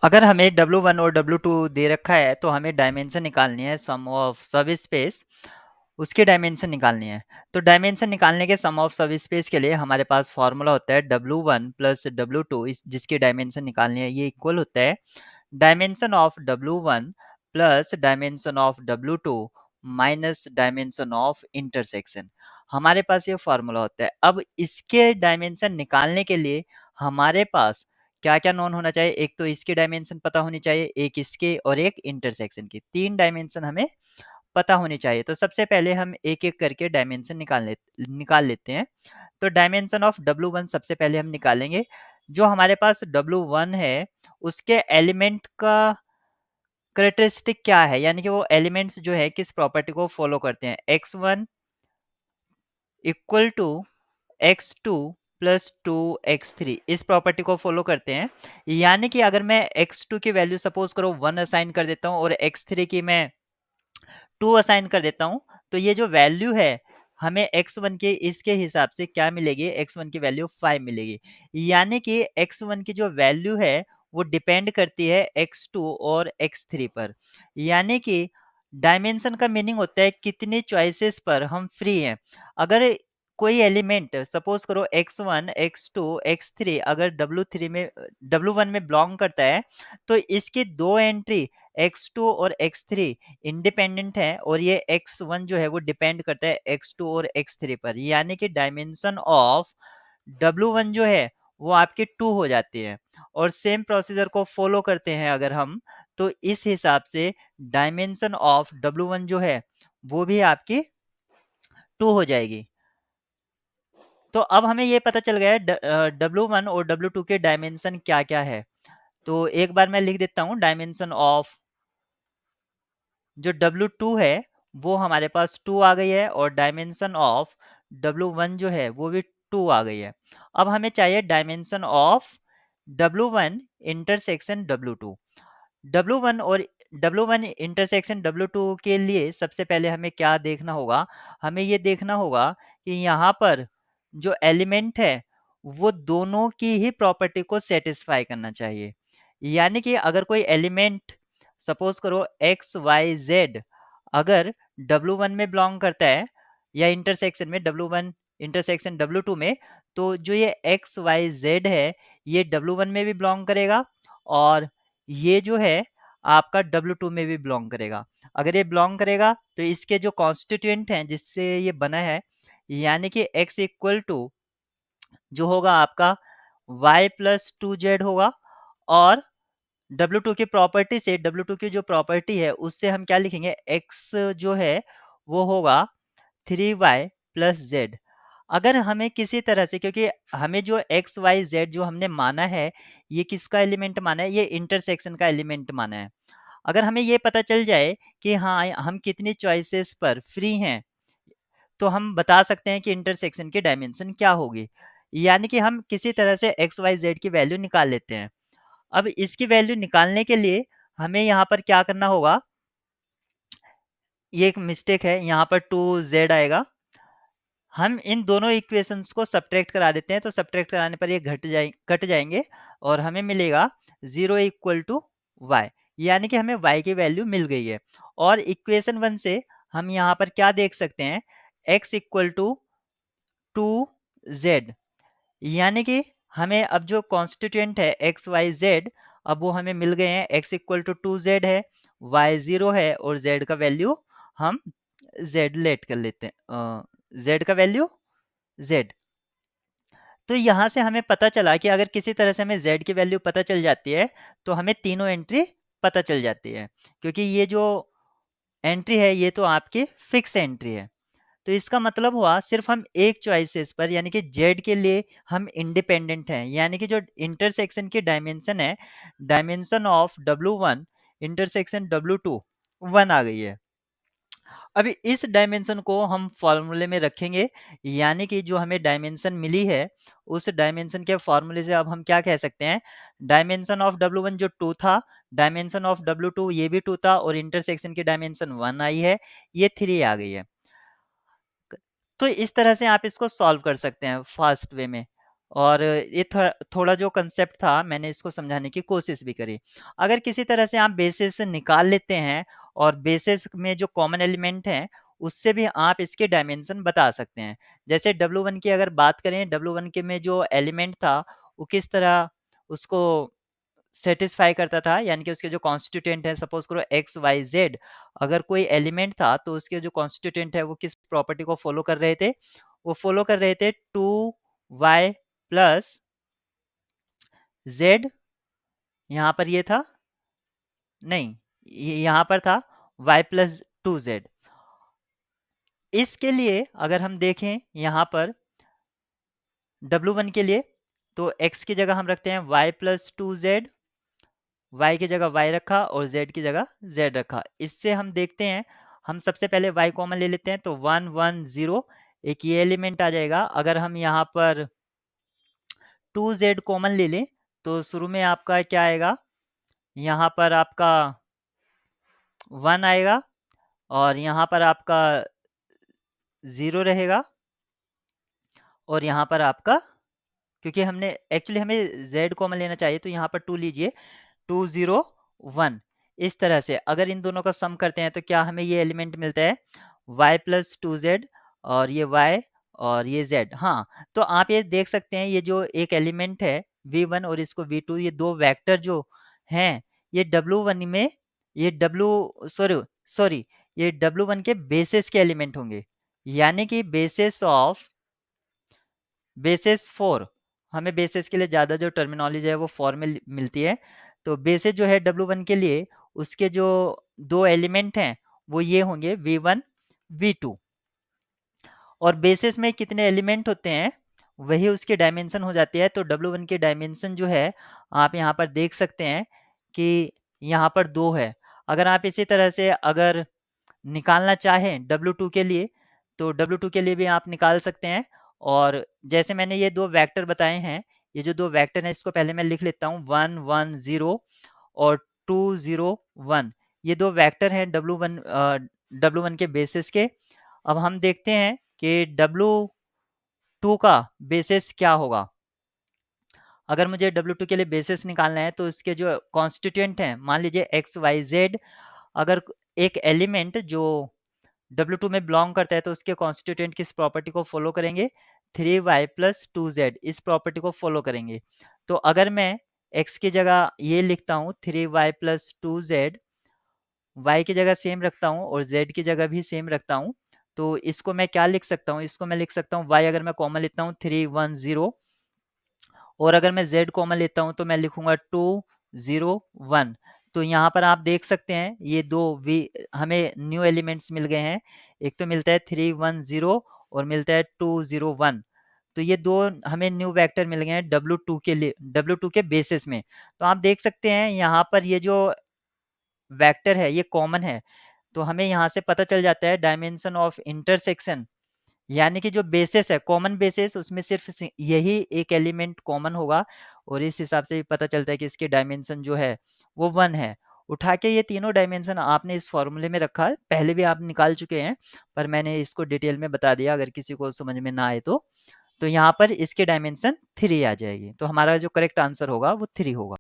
अगर हमें W1 और W2 दे रखा है तो हमें डायमेंशन निकालनी है सम ऑफ सब स्पेस, उसकी डायमेंशन निकालनी है। तो डायमेंशन निकालने के सम ऑफ सब स्पेस के लिए हमारे पास फॉर्मूला होता है W1 प्लस W2, जिसकी डायमेंशन निकालनी है, ये इक्वल होता है dimension of W1 plus dimension of W2 minus dimension of intersection. हमारे पास ये फॉर्मूला होता है। अब इसके डायमेंशन निकालने के लिए हमारे पास क्या क्या नोन होना चाहिए? एक तो इसकी डायमेंशन पता होनी चाहिए, एक इसके और एक इंटरसेक्शन की। तीन डायमेंशन हमें पता होनी चाहिए। तो सबसे पहले हम एक एक करके डायमेंशन निकाल लेते हैं। तो डायमेंशन ऑफ W1 सबसे पहले हम निकालेंगे। जो हमारे पास W1 है उसके एलिमेंट का करेक्टरिस्टिक क्या है, यानी कि वो एलिमेंट्स जो है किस प्रॉपर्टी को फॉलो करते हैं। x1 equal to x2 plus 2x3 इस प्रॉपर्टी को फॉलो करते हैं। यानी कि अगर मैं x2 की वैल्यू सपोज करो 1 असाइन कर देता हूँ और x3 की मैं 2 असाइन कर देता हूँ, तो ये जो वैल्यू है हमें x1 के इसके हिसाब से क्या मिलेगी, x1 की वैल्यू 5 मिलेगी। यानी कि x1 की जो वैल्यू है वो डिपेंड करती है x2 और x3 पर। यानी कि डायमेंशन का मीनिंग होता है कितनी चॉइसेस पर हम फ्री हैं। अगर कोई एलिमेंट सपोज करो x1 x2 x3 अगर W3 में W1 में बिलोंग करता है, तो इसकी दो एंट्री x2 और x3 इंडिपेंडेंट है और ये x1 जो है वो डिपेंड करता है x2 और x3 पर। यानी कि डायमेंशन ऑफ W1 जो है वो आपकी 2 हो जाती है। और सेम प्रोसीजर को फॉलो करते हैं अगर हम, तो इस हिसाब से डायमेंशन ऑफ W1 जो है वो भी आपकी 2 हो जाएगी। तो अब हमें ये पता चल गया है W1 और W2 के डायमेंशन क्या क्या है। तो एक बार मैं लिख देता हूँ डायमेंशन ऑफ जो W2 है वो हमारे पास 2 आ गई है और डायमेंशन ऑफ W1 जो है वो भी 2 आ गई है। अब हमें चाहिए dimension of W1 intersection W2। W1 और W1 इंटरसेक्शन W2 के लिए सबसे पहले हमें क्या देखना होगा? हमें ये देखना होगा कि यहाँ पर जो एलिमेंट है वो दोनों की ही प्रॉपर्टी को सेटिस्फाई करना चाहिए। यानी कि अगर कोई एलिमेंट सपोज करो एक्स वाई जेड अगर W1 में बिलोंग करता है या इंटरसेक्शन में W1 इंटरसेक्शन W2 में, तो जो ये एक्स वाई जेड है ये W1 में भी बिलोंग करेगा और ये जो है आपका W2 में भी बिलोंग करेगा। अगर ये बिलोंग करेगा तो इसके जो कॉन्स्टिट्यूएंट हैं जिससे ये बना है, यानी कि x इक्वल टू जो होगा आपका y प्लस 2z होगा और W2 की प्रॉपर्टी से W2 की जो प्रॉपर्टी है उससे हम क्या लिखेंगे, x जो है वो होगा 3y प्लस जेड। अगर हमें किसी तरह से, क्योंकि हमें जो एक्स वाई जेड जो हमने माना है ये किसका एलिमेंट माना है, ये इंटरसेक्शन का एलिमेंट माना है। अगर हमें ये पता चल जाए कि हाँ हम कितनी चॉइसेस पर फ्री हैं, तो हम बता सकते हैं कि इंटरसेक्शन की डायमेंशन क्या होगी। यानी कि हम किसी तरह से एक्स वाई जेड की वैल्यू निकाल लेते हैं। अब इसकी वैल्यू निकालने के लिए हमें यहाँ पर क्या करना होगा, ये एक मिस्टेक है, यहाँ पर 2z आएगा। हम इन दोनों इक्वेशंस को सब्ट्रैक्ट करा देते हैं, तो सब्ट्रैक्ट कराने पर ये कट जाएंगे और हमें मिलेगा 0 इक्वल टू वाई। यानी कि हमें y की वैल्यू मिल गई है। और इक्वेशन 1 से हम यहाँ पर क्या देख सकते हैं, x इक्वल टू 2z। यानी कि हमें अब जो कॉन्स्टिट्यूएंट है एक्स वाई जेड अब वो हमें मिल गए हैं। x इक्वल टू 2z है, y 0 है और z का वैल्यू हम z लेट कर लेते हैं, z का वैल्यू z। तो यहाँ से हमें पता चला कि अगर किसी तरह से हमें z की वैल्यू पता चल जाती है तो हमें तीनों एंट्री पता चल जाती है, क्योंकि ये जो एंट्री है ये तो आपकी फिक्स एंट्री है। तो इसका मतलब हुआ सिर्फ हम एक चॉइसेस पर यानी कि जेड के लिए हम इंडिपेंडेंट हैं। यानी कि जो इंटरसेक्शन की डायमेंशन है, dimension of W1 intersection W2 1 आ गई है। अभी इस डायमेंशन को हम फॉर्मूले में रखेंगे, यानी कि जो हमें डायमेंशन मिली है उस डायमेंशन के फॉर्मूले से अब हम क्या कह सकते हैं, डायमेंशन ऑफ W1 जो 2 था, डायमेंशन ऑफ W2 ये भी 2 था और इंटरसेक्शन की डायमेंशन 1 आई है, ये 3 आ गई है। तो इस तरह से आप इसको सॉल्व कर सकते हैं फास्ट वे में। और ये थोड़ा जो कंसेप्ट था मैंने इसको समझाने की कोशिश भी करी। अगर किसी तरह से आप बेसिस निकाल लेते हैं और बेसिस में जो कॉमन एलिमेंट हैं उससे भी आप इसके डायमेंशन बता सकते हैं। जैसे W1 की अगर बात करें, W1 के में जो एलिमेंट था वो किस तरह उसको सेटिस्फाई करता था, यानी कि उसके जो कॉन्स्टिट्यूएंट है, सपोज करो एक्स वाई जेड, अगर कोई एलिमेंट था तो उसके जो कॉन्स्टिट्यूएंट है वो किस प्रॉपर्टी को फॉलो कर रहे थे, वो फॉलो कर रहे थे 2y प्लस जेड। यहाँ पर ये था, नहीं, यहाँ पर था y प्लस 2z। इसके लिए अगर हम देखें यहाँ पर W1 के लिए, तो x की जगह हम रखते हैं y प्लस 2z, y की जगह y रखा और z की जगह z रखा। इससे हम देखते हैं, हम सबसे पहले y कॉमन ले लेते हैं तो 1 1 0, एक ये एलिमेंट आ जाएगा। अगर हम यहाँ पर 2z कॉमन ले लें तो शुरू में आपका क्या आएगा, यहाँ पर आपका 1 आएगा और यहाँ पर आपका 0 रहेगा और यहाँ पर आपका, क्योंकि हमने एक्चुअली हमें z कॉमन लेना चाहिए तो यहाँ पर 2 लीजिए, 2 0 1। इस तरह से अगर इन दोनों का सम करते हैं तो क्या हमें ये एलिमेंट मिलता है y प्लस 2z, और ये y और ये z। हाँ, तो आप ये देख सकते हैं ये जो एक एलिमेंट है v1 और इसको v2, ये दो वेक्टर जो हैं ये w1 में, ये सॉरी सॉरी ये w1 के बेसिस के एलिमेंट होंगे, यानी कि बेसिस 4। हमें बेसिस के लिए ज़्यादा जो टर्मिनोलॉजी है वो 4 में मिलती है। तो बेसिस जो है W1 के लिए, उसके जो 2 एलिमेंट हैं वो ये होंगे V1 V2। और बेसिस में कितने एलिमेंट होते हैं वही उसके डायमेंशन हो जाती है। तो W1 के डायमेंशन जो है आप यहाँ पर देख सकते हैं कि यहाँ पर 2 है। अगर आप इसी तरह से अगर निकालना चाहें W2 के लिए, तो W2 के लिए भी आप निकाल सकते हैं। और जैसे मैंने ये 2 वेक्टर बताए हैं, ये जो 2 वेक्टर हैं इसको पहले मैं लिख लेता हूँ, 1 1 0 और 2 0 1। ये 2 वेक्टर हैं W1 के बेसिस के। अब हम देखते हैं कि W2 का बेसिस क्या होगा। अगर मुझे W2 के लिए बेसिस निकालना है तो इसके जो कॉन्स्टिट्यूएंट हैं, मान लीजिए एक्स वाई जेड, अगर एक एलिमेंट जो W2 में बिलोंग करता है तो उसके कॉन्स्टिट्यूएंट किस प्रॉपर्टी को फॉलो करेंगे, 3y प्लस 2z, इस प्रॉपर्टी को फॉलो करेंगे। तो अगर मैं x की जगह ये लिखता हूँ 3y प्लस 2z, y की जगह सेम रखता हूँ और z की जगह भी सेम रखता हूँ, तो इसको मैं क्या लिख सकता हूँ, इसको मैं लिख सकता हूँ y अगर मैं कॉमन लेता हूँ 3 1 0, और अगर मैं z कॉमन लेता हूँ तो मैं लिखूंगा 2 0 1। तो यहाँ पर आप देख सकते हैं ये दो हमें न्यू एलिमेंट्स मिल गए हैं। एक तो मिलता है 3 1 0 और मिलता है 2 0 1। तो ये दो हमें न्यू वेक्टर मिल गए हैं W2 के लिए, W2 के बेसिस में। तो आप देख सकते हैं यहाँ पर ये जो वेक्टर है ये कॉमन है, तो हमें यहाँ से पता चल जाता है डायमेंशन ऑफ इंटरसेक्शन, यानी कि जो बेसिस है कॉमन बेसिस, उसमें सिर्फ यही एक एलिमेंट कॉमन होगा। और इस हिसाब से भी पता चलता है कि इसके डायमेंशन जो है वो 1 है। उठा के ये तीनों डायमेंशन आपने इस फॉर्मूले में रखा है, पहले भी आप निकाल चुके हैं, पर मैंने इसको डिटेल में बता दिया अगर किसी को समझ में ना आए तो। तो यहाँ पर इसके डायमेंशन 3 आ जाएगी, तो हमारा जो करेक्ट आंसर होगा वो 3 होगा।